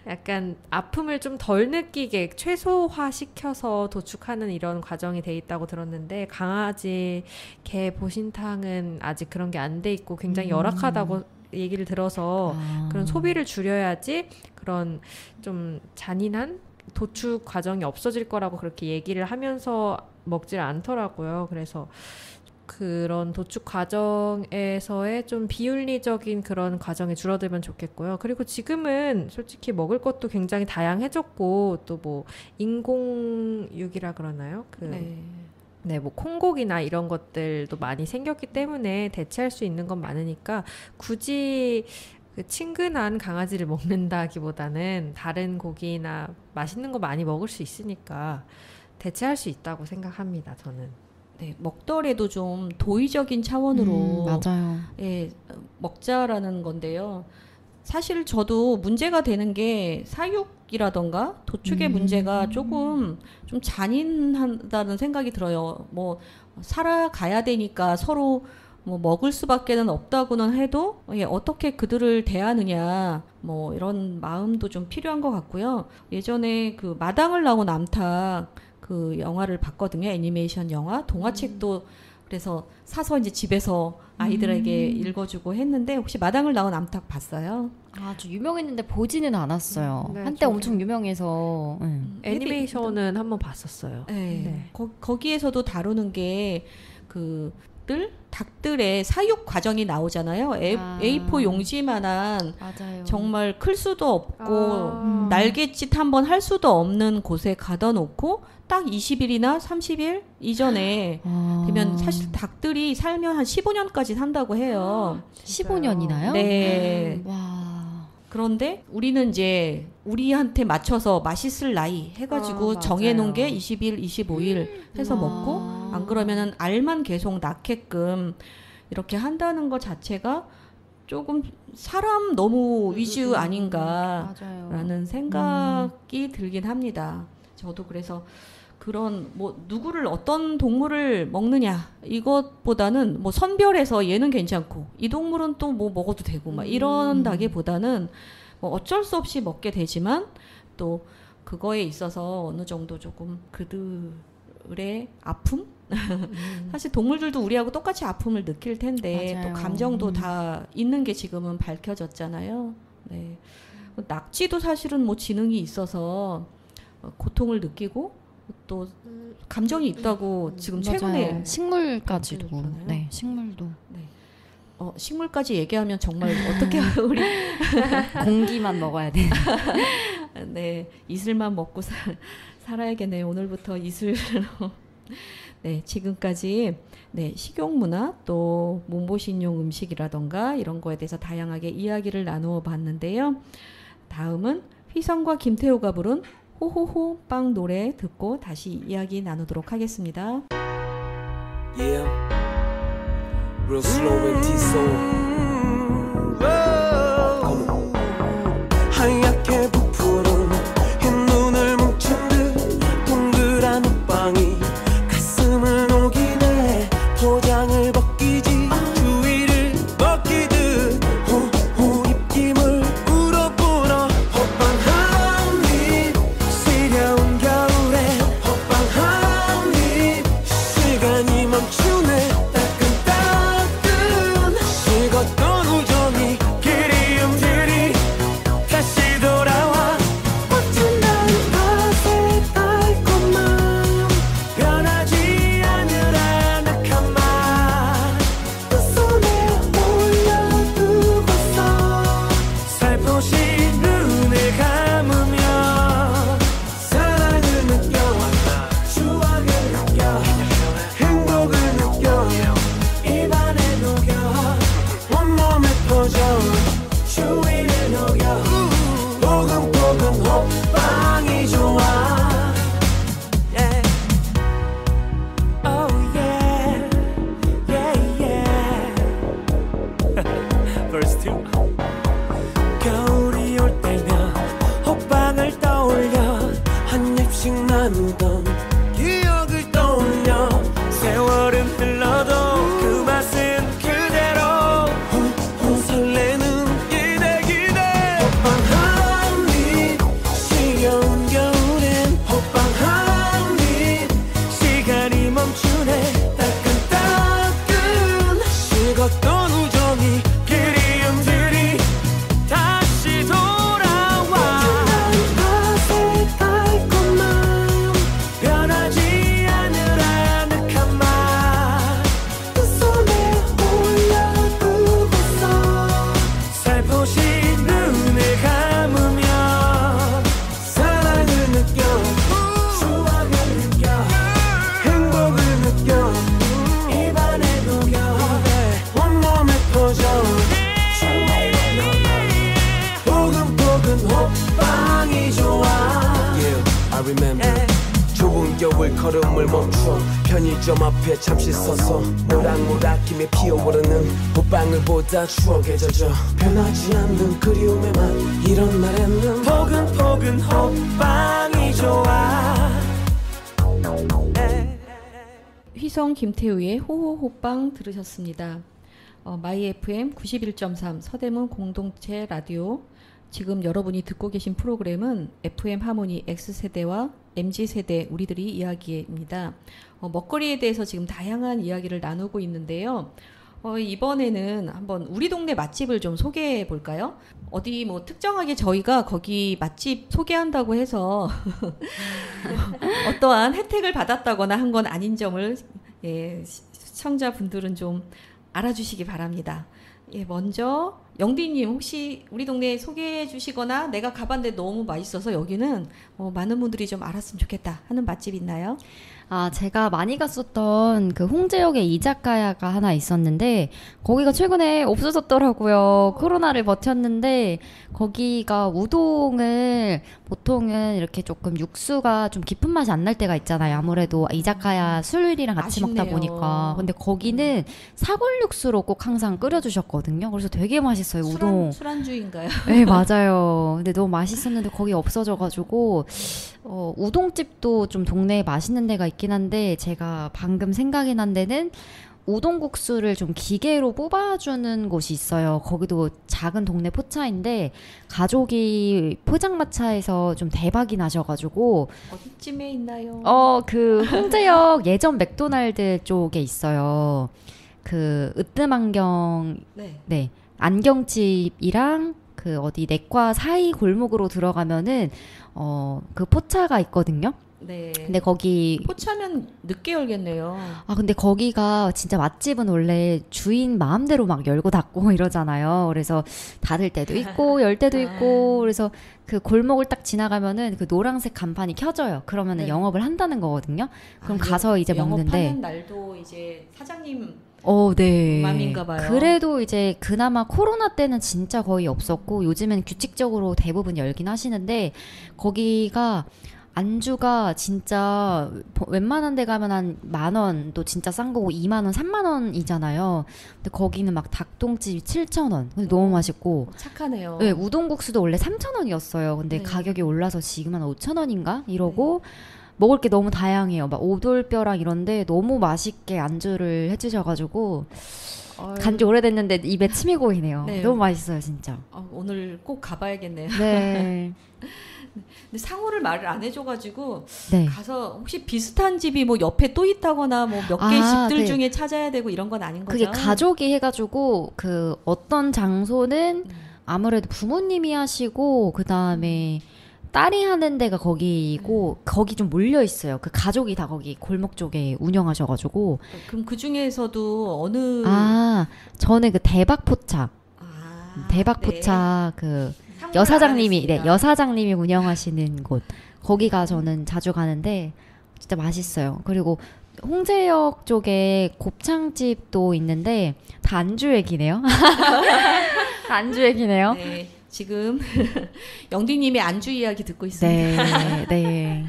약간 아픔을 좀 덜 느끼게 최소화 시켜서 도축하는 이런 과정이 돼 있다고 들었는데 강아지, 개 보신탕은 아직 그런 게 안 돼 있고 굉장히 열악하다고 얘기를 들어서 그런 소비를 줄여야지 그런 좀 잔인한 도축 과정이 없어질 거라고 그렇게 얘기를 하면서 먹질 않더라고요. 그래서 그런 도축 과정에서의 좀 비윤리적인 그런 과정이 줄어들면 좋겠고요. 그리고 지금은 솔직히 먹을 것도 굉장히 다양해졌고 또 뭐 인공육이라 그러나요? 네, 뭐 콩고기나 이런 것들도 많이 생겼기 때문에 대체할 수 있는 건 많으니까 굳이 그 친근한 강아지를 먹는다기보다는 다른 고기나 맛있는 거 많이 먹을 수 있으니까 대체할 수 있다고 생각합니다. 저는. 네, 먹더라도 좀 도의적인 차원으로 맞아요. 예, 먹자라는 건데요. 사실 저도 문제가 되는 게 사육이라던가 도축의 문제가 조금 좀 잔인하다는 생각이 들어요. 뭐 살아가야 되니까 서로 뭐 먹을 수밖에는 없다고는 해도 어떻게 그들을 대하느냐 뭐 이런 마음도 좀 필요한 것 같고요. 예전에 그 마당을 나온 암탉 그 영화를 봤거든요. 애니메이션 영화. 동화책도 그래서 사서 이제 집에서 아이들에게 읽어주고 했는데 혹시 마당을 나온 암탉 봤어요? 아주 유명했는데 보지는 않았어요. 네, 한때 엄청 유명해서. 애니메이션은 한번 봤었어요. 네. 네. 거기에서도 다루는 게 닭들의 사육 과정이 나오잖아요. A4 용지만한 맞아요. 정말 클 수도 없고 날갯짓 한번 할 수도 없는 곳에 가둬 놓고 딱 20일이나 30일 이전에 되면 사실 닭들이 살면 한 15년까지 산다고 해요. 15년이나요? 네. 와. 그런데 우리는 이제 우리한테 맞춰서 맛있을 나이 해가지고 정해놓은 게 20일, 25일 해서 먹고 안 그러면은 알만 계속 낳게끔 이렇게 한다는 것 자체가 조금 사람 너무 위주 아닌가라는 생각이 들긴 합니다. 저도 그래서 그런 뭐 누구를 어떤 동물을 먹느냐 이것보다는 뭐 선별해서 얘는 괜찮고 이 동물은 또 뭐 먹어도 되고 막 이런다기보다는 뭐 어쩔 수 없이 먹게 되지만 또 그거에 있어서 어느 정도 조금 그들의 아픔? 사실 동물들도 우리하고 똑같이 아픔을 느낄 텐데 맞아요. 또 감정도 다 있는 게 지금은 밝혀졌잖아요. 네. 낙지도 사실은 뭐 지능이 있어서 고통을 느끼고 또 감정이 있다고 지금 최근에 맞아요. 식물까지도. 그러잖아요. 네, 식물도. 네. 식물까지 얘기하면 정말 어떻게 우리 공기만 먹어야 돼. 네, 이슬만 먹고 살아야겠네요. 오늘부터 이슬로. 네, 지금까지 네, 식용문화 또 몸보신용 음식이라던가 이런 거에 대해서 다양하게 이야기를 나누어 봤는데요. 다음은 휘성과 김태호가 부른 호호호 빵 노래 듣고 다시 이야기 나누도록 하겠습니다. Yeah, real slow and T-soul. 하얗게 부푸른 흰 눈을 뭉친 듯 동그란 호빵이 가슴을 녹이네. 포장을 벗기지 주위를 벗기듯 호호 입김을 울어보러 호빵 한 입 시려운 겨울에 호빵 한 입 시간이 멈추네. 따끈따끈 식었던 우정이 그리움들이 다시 돌아와. 어쩐다는 맛의 달콤함 변하지 않을 아늑한 맛 두 손에 올려두고서 살포시 눈을 감으며 사랑을 느껴 추억을 느껴 행복을 느껴 입안에 녹여 온몸에 퍼져 추위를 녹여 보금보금 호빵이 좋아. Yeah. Oh yeah, yeah, yeah. Verse 2. 겨울이 올 때면 호빵을 떠올려 한 입씩 나누던 기억을 떠올려 세월은 흘러도 그 맛은 그대로 설레는 기대 호빵 한 입 시려운 겨울엔 호빵 한 입 시간이 멈추네. 따끈따끈 식었던 우정이 그리움들이 다시 돌아와. 맛의 달콤함 변하지 않을 아늑한 맛 두 손에 올려두고서 살포시 눈을 감으며 사랑을 느껴 추억을 느껴 행복을 느껴 입안에 녹여 온몸에 퍼져 추위를 녹여 보금보금 호빵이 좋아. Yeah, I remember. 좁은 겨울 걸음을 멈춰 편의점 앞에 잠시 서서 모락모락 김에 피어오르는 호빵을 보다 추억에 젖어 변하지 않는 그리움의 맛 이런 날에는 포근포근 호빵이 좋아. 휘성 김태우의 호호호빵 들으셨습니다. 마이 FM 91.3 서대문 공동체 라디오. 지금 여러분이 듣고 계신 프로그램은 FM 하모니 X세대와 MZ세대 우리들이 이야기입니다. 먹거리에 대해서 지금 다양한 이야기를 나누고 있는데요. 이번에는 한번 우리 동네 맛집을 좀 소개해 볼까요? 어디 뭐 특정하게 저희가 거기 맛집 소개한다고 해서 어떠한 혜택을 받았다거나 한 건 아닌 점을 시청자분들은 좀 알아주시기 바랍니다. 먼저 영디님 혹시 우리 동네 소개해 주시거나 내가 가봤는데 너무 맛있어서 여기는 많은 분들이 좀 알았으면 좋겠다 하는 맛집 있나요? 제가 많이 갔었던 그 홍제역에 이자카야가 하나 있었는데 거기가 최근에 없어졌더라고요. 코로나를 버텼는데 거기가 우동을 보통은 이렇게 조금 육수가 좀 깊은 맛이 안 날 때가 있잖아요. 아무래도 이자카야 술이랑 같이 아쉽네요. 먹다 보니까. 근데 거기는 사골 육수로 꼭 항상 끓여주셨거든요. 그래서 되게 맛있어요. 우동. 술안주인가요? 네, 맞아요. 근데 너무 맛있었는데 거기 없어져가지고 우동집도 좀 동네에 맛있는 데가 있긴 한데 제가 방금 생각이 난 데는 우동국수를 좀 기계로 뽑아주는 곳이 있어요. 거기도 작은 동네 포차인데 가족이 포장마차에서 좀 대박이 나셔가지고 어디쯤에 있나요? 그 홍제역 예전 맥도날드 쪽에 있어요. 그 으뜸안경 네 안경집이랑 그 어디 내과 사이 골목으로 들어가면은 그 포차가 있거든요. 네. 근데 거기 포차면 늦게 열겠네요. 근데 거기가 진짜 맛집은 원래 주인 마음대로 막 열고 닫고 이러잖아요. 그래서 닫을 때도 있고 열 때도 있고 그래서 그 골목을 딱 지나가면은 그 노란색 간판이 켜져요. 그러면은 네. 영업을 한다는 거거든요. 그럼 가서 이제 영업하는 먹는데 날도 이제 사장님 네. 맘인가 봐요. 그래도 이제 그나마 코로나 때는 진짜 거의 없었고 요즘엔 규칙적으로 대부분 열긴 하시는데 거기가 안주가 진짜 웬만한 데 가면 한 10,000원도 진짜 싼 거고 20,000원, 30,000원이잖아요. 근데 거기는 막 닭똥집이 7,000원. 근데 너무 맛있고. 착하네요. 네, 우동국수도 원래 3,000원이었어요. 근데 네. 가격이 올라서 지금 한 5,000원인가? 이러고 먹을 게 너무 다양해요. 막 오돌뼈랑 이런데 너무 맛있게 안주를 해주셔가지고 간지 오래됐는데 입에 침이 고이네요. 네. 너무 맛있어요, 진짜. 오늘 꼭 가봐야겠네요. 네. 근데 상호를 말을 안 해줘가지고 네. 가서 혹시 비슷한 집이 뭐 옆에 또 있다거나 뭐 몇 개 집들 네. 중에 찾아야 되고 이런 건 아닌 거죠? 그게 가족이 해가지고 그 어떤 장소는 아무래도 부모님이 하시고 그 다음에 딸이 하는 데가 거기고 거기 좀 몰려 있어요. 그 가족이 다 거기 골목 쪽에 운영하셔가지고. 그럼 그 중에서도 어느 저는 그 대박포차. 네. 대박포차 그 여사장님이 운영하시는 곳. 거기가 저는 자주 가는데 진짜 맛있어요. 그리고 홍제역 쪽에 곱창집도 있는데 다 안주 얘기네요. 다 안주 얘기네요. 네, 지금 영디님이 안주 이야기 듣고 있습니다. 네.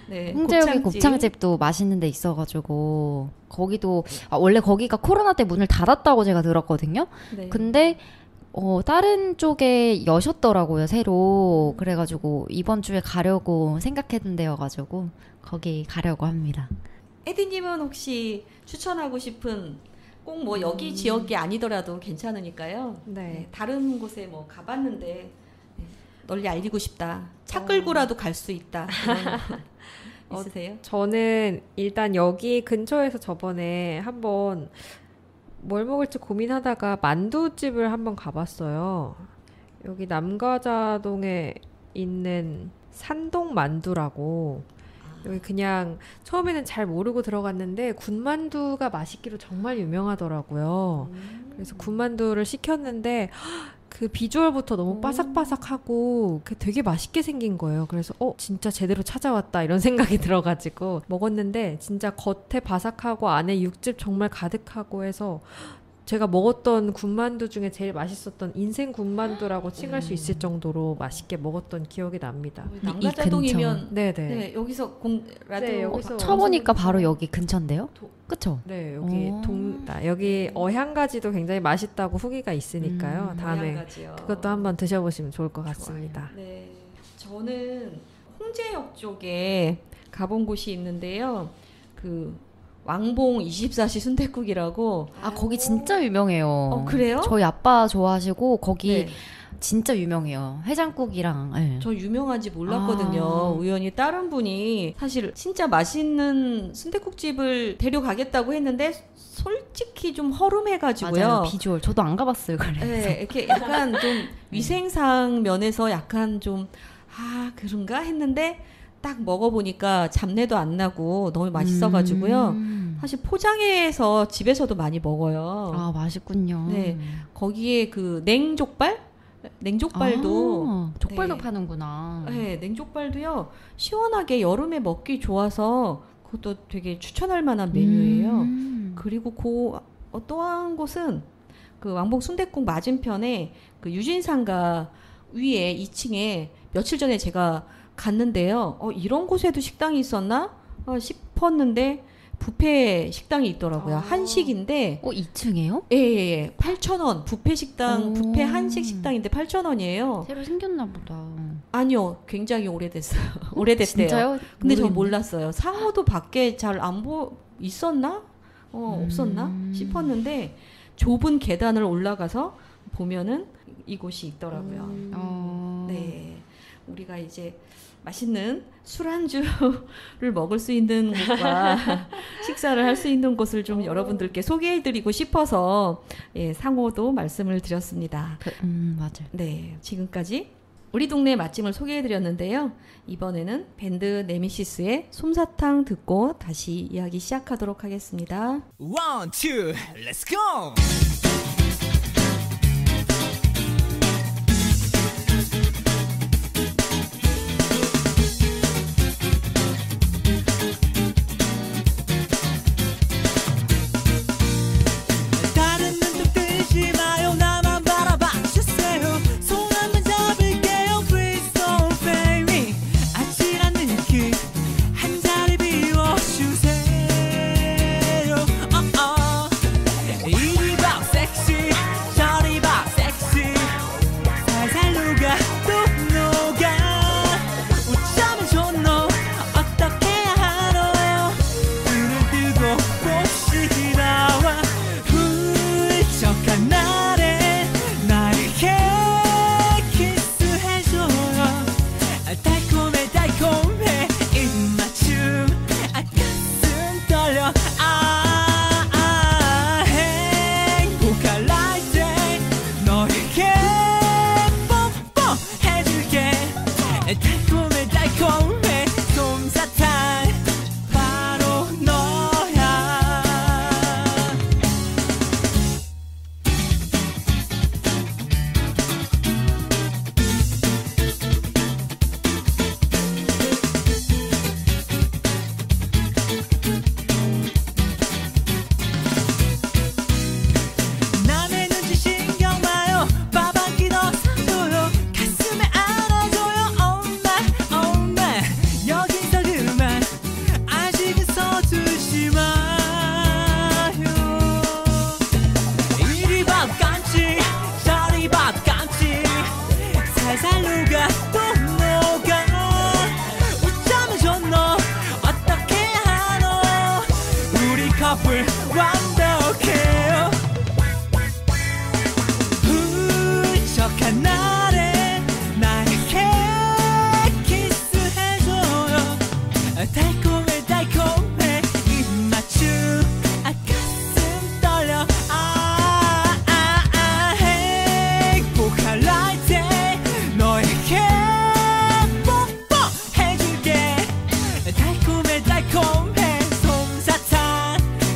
네, 홍제역에 곱창집도 맛있는 데 있어가지고 거기도 원래 거기가 코로나 때 문을 닫았다고 제가 들었거든요. 네. 근데 다른 쪽에 여셨더라고요, 새로. 그래가지고 이번 주에 가려고 생각했던 데여가지고 거기 가려고 합니다. 에디님은 혹시 추천하고 싶은 꼭 뭐 여기 지역이 아니더라도 괜찮으니까요. 네. 다른 곳에 뭐 가봤는데 널리 알리고 싶다. 차 끌고라도 갈 수 있다. 이런 있으세요? 저는 일단 여기 근처에서 저번에 한번 뭘 먹을지 고민하다가 만두집을 한번 가봤어요. 여기 남가자동에 있는 산동 만두라고. 여기 그냥 처음에는 잘 모르고 들어갔는데 군만두가 맛있기로 정말 유명하더라고요. 그래서 군만두를 시켰는데 그 비주얼부터 너무 바삭바삭하고 되게 맛있게 생긴 거예요. 그래서 진짜 제대로 찾아왔다 이런 생각이 들어가지고 먹었는데 진짜 겉에 바삭하고 안에 육즙 정말 가득하고 해서 제가 먹었던 군만두 중에 제일 맛있었던 인생 군만두라고 칭할 수 있을 정도로 맛있게 먹었던 기억이 납니다. 남가자동이면 네네. 네, 여기서 라디오 네, 여기서 쳐보니까 바로 여기 근처인데요? 그쵸? 네, 여기 여기 어향가지도 굉장히 맛있다고 후기가 있으니까요. 다음에 어향가지요. 그것도 한번 드셔보시면 좋을 것 같습니다. 네, 저는 홍제역 쪽에 가본 곳이 있는데요. 그 왕봉 24시 순댓국이라고. 아 거기 진짜 유명해요. 그래요? 저희 아빠 좋아하시고 거기 네. 진짜 유명해요. 해장국이랑. 네. 저 유명한지 몰랐거든요. 우연히 다른 분이 사실 진짜 맛있는 순댓국집을 데려가겠다고 했는데 솔직히 좀 허름해가지고요. 맞아요. 비주얼 저도 안 가봤어요. 그래서. 네, 이렇게 약간 좀 위생상 면에서 약간 좀 그런가 했는데 딱 먹어보니까 잡내도 안 나고 너무 맛있어가지고요. 사실 포장해서 집에서도 많이 먹어요. 아 맛있군요. 네, 거기에 그 냉족발도 족발도 네. 파는구나. 네, 냉족발도요. 시원하게 여름에 먹기 좋아서 그것도 되게 추천할 만한 메뉴예요. 그리고 또 한 곳은 그 왕복 순댓국 맞은편에 그 유진상가 위에 2층에 며칠 전에 제가 갔는데요. 이런 곳에도 식당이 있었나 싶었는데 뷔페 식당이 있더라고요. 한식인데 2층에요? 예. 8,000원. 뷔페 식당, 뷔페 한식 식당인데 8,000원이에요. 새로 생겼나 보다. 아니요. 굉장히 오래됐어요. 오래됐대요. 진짜요? 근데 저 몰랐어요. 상호도 밖에 잘 안 있었나? 없었나? 싶었는데 좁은 계단을 올라가서 보면은 이곳이 있더라고요. 네. 우리가 이제 맛있는 술안주를 먹을 수 있는 곳과 식사를 할 수 있는 곳을 좀 여러분들께 소개해드리고 싶어서 상호도 말씀을 드렸습니다. 맞아요. 네, 지금까지 우리 동네 맛집을 소개해드렸는데요. 이번에는 밴드 네미시스의 솜사탕 듣고 다시 이야기 시작하도록 하겠습니다. 1, 2, let's go!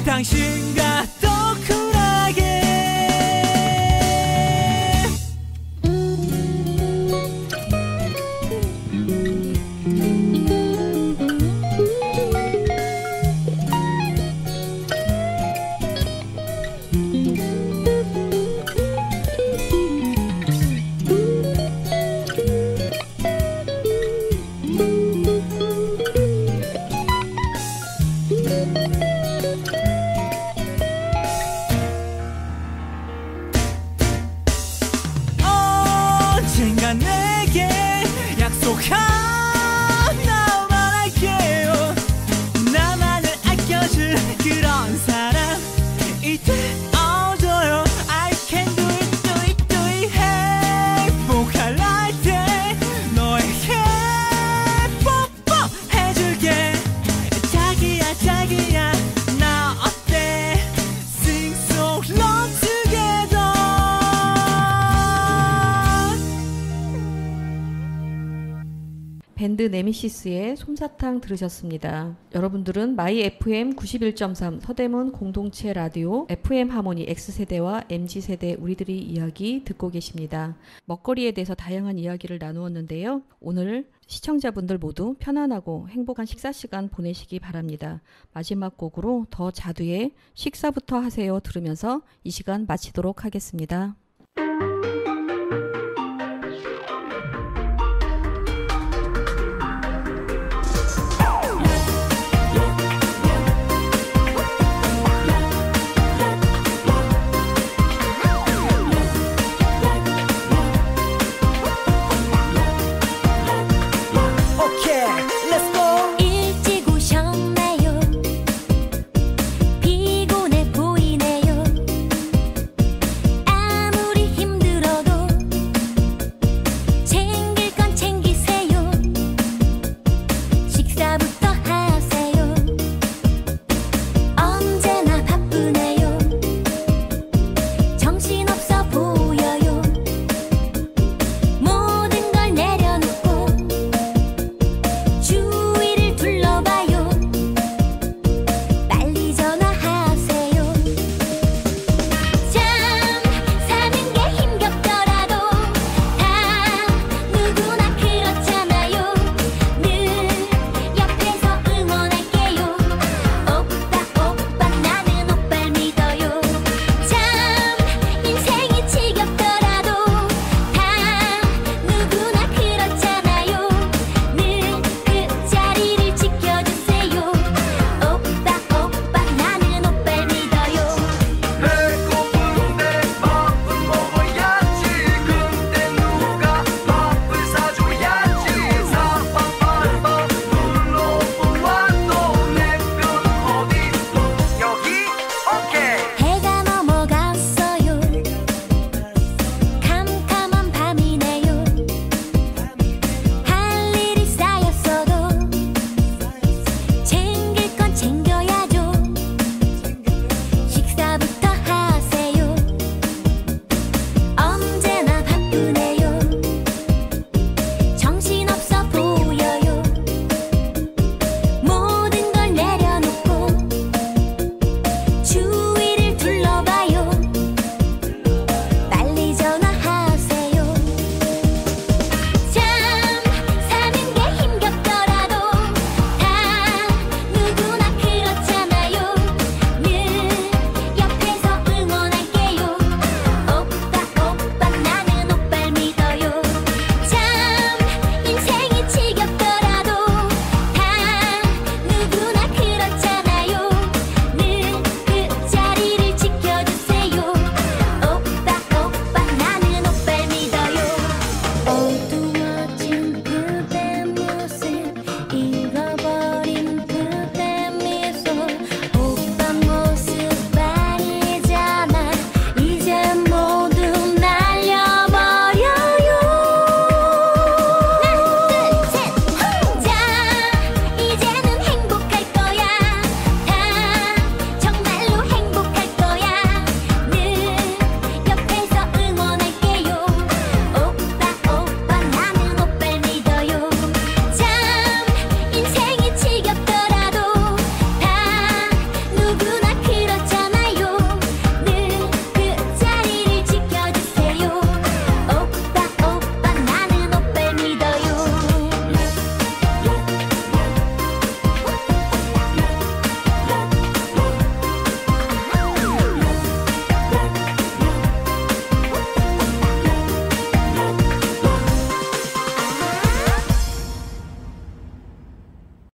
당신과 네미시스의 솜사탕 들으셨습니다. 여러분들은 마이 FM 91.3 서대문 공동체 라디오 FM 하모니 X세대와 MZ세대 우리들이 이야기 듣고 계십니다. 먹거리에 대해서 다양한 이야기를 나누었는데요. 오늘 시청자분들 모두 편안하고 행복한 식사 시간 보내시기 바랍니다. 마지막 곡으로 더 자두의 식사부터 하세요 들으면서 이 시간 마치도록 하겠습니다.